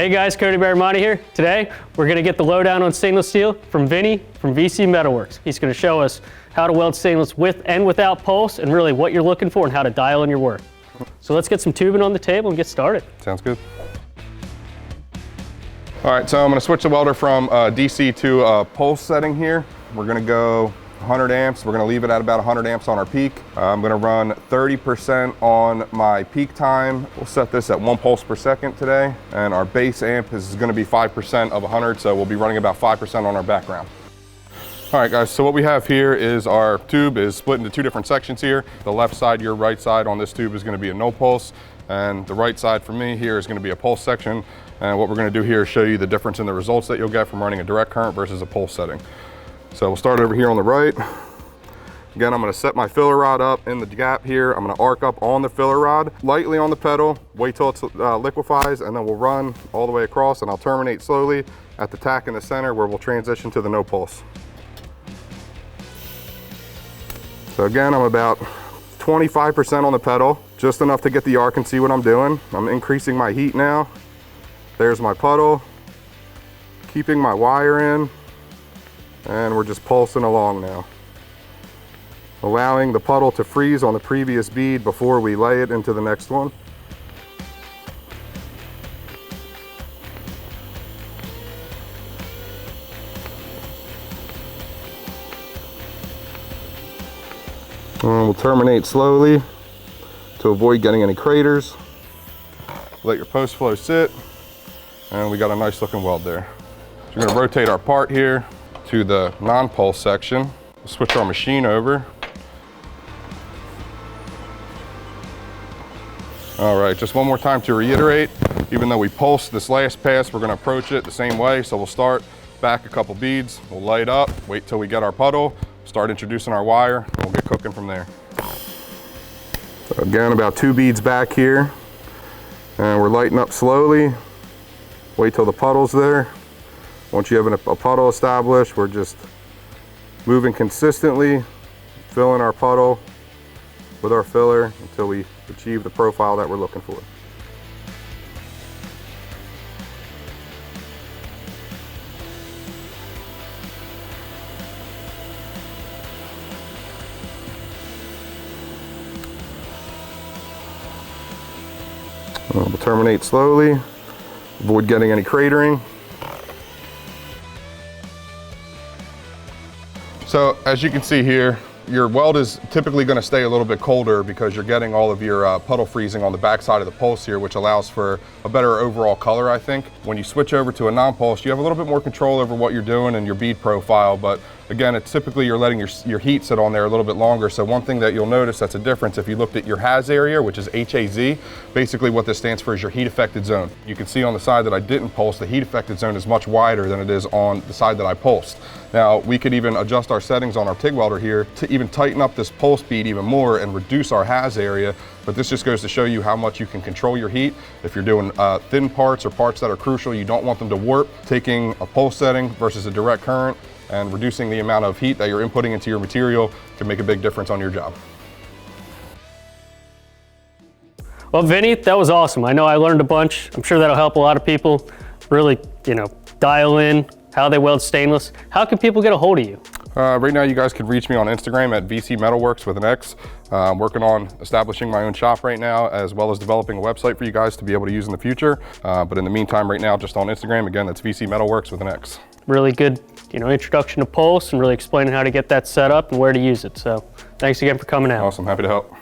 Hey guys, Cody Barramonte here. Today, we're gonna get the lowdown on stainless steel from Vinny from VC Metal Worx. He's gonna show us how to weld stainless with and without pulse and really what you're looking for and how to dial in your work. So let's get some tubing on the table and get started. Sounds good. All right, so I'm gonna switch the welder from DC to a pulse setting here. We're gonna go 100 amps. We're gonna leave it at about 100 amps on our peak. I'm gonna run 30% on my peak time. We'll set this at 1 pulse per second today. And our base amp is gonna be 5% of 100, so we'll be running about 5% on our background. All right guys, so what we have here is our tube is split into two different sections here. The left side, your right side on this tube is gonna be a no pulse, and the right side for me here is gonna be a pulse section. And what we're gonna do here is show you the difference in the results that you'll get from running a direct current versus a pulse setting. So we'll start over here on the right. Again, I'm gonna set my filler rod up in the gap here. I'm gonna arc up on the filler rod, lightly on the pedal, wait till it liquefies, and then we'll run all the way across, and I'll terminate slowly at the tack in the center where we'll transition to the no pulse. So again, I'm about 25% on the pedal, just enough to get the arc and see what I'm doing. I'm increasing my heat now. There's my puddle, keeping my wire in, and we're just pulsing along now. Allowing the puddle to freeze on the previous bead before we lay it into the next one. And we'll terminate slowly to avoid getting any craters. Let your post flow sit, and we got a nice looking weld there. So we're gonna rotate our part here to the non-pulse section. We'll switch our machine over. All right, just one more time to reiterate, even though we pulsed this last pass, we're gonna approach it the same way. So we'll start back a couple beads, we'll light up, wait till we get our puddle, start introducing our wire, and we'll get cooking from there. So again, about 2 beads back here, and we're lighting up slowly. Wait till the puddle's there. Once you have a puddle established, we're just moving consistently, filling our puddle with our filler until we achieve the profile that we're looking for. We'll terminate slowly, avoid getting any cratering. So as you can see here, your weld is typically going to stay a little bit colder because you're getting all of your puddle freezing on the back side of the pulse here, which allows for a better overall color, I think. When you switch over to a non-pulse, you have a little bit more control over what you're doing and your bead profile, but again, it's typically you're letting your heat sit on there a little bit longer. So one thing that you'll notice that's a difference, if you looked at your HAZ area, which is HAZ, basically what this stands for is your heat affected zone. You can see on the side that I didn't pulse, the heat affected zone is much wider than it is on the side that I pulsed. Now, we could even adjust our settings on our TIG welder here to even tighten up this pulse bead even more and reduce our HAZ area. But this just goes to show you how much you can control your heat. If you're doing thin parts or parts that are crucial, you don't want them to warp, taking a pulse setting versus a direct current and reducing the amount of heat that you're inputting into your material can make a big difference on your job. Well, Vinny, that was awesome. I know I learned a bunch. I'm sure that'll help a lot of people really, dial in how they weld stainless. How can people get a hold of you? Right now, you guys can reach me on Instagram at VC Metal Worx with an X. I'm working on establishing my own shop right now, as well as developing a website for you guys to be able to use in the future. But in the meantime, right now, just on Instagram, again, that's VC Metal Worx with an X. Really good, introduction to pulse and really explaining how to get that set up and where to use it. So thanks again for coming out. Awesome, happy to help.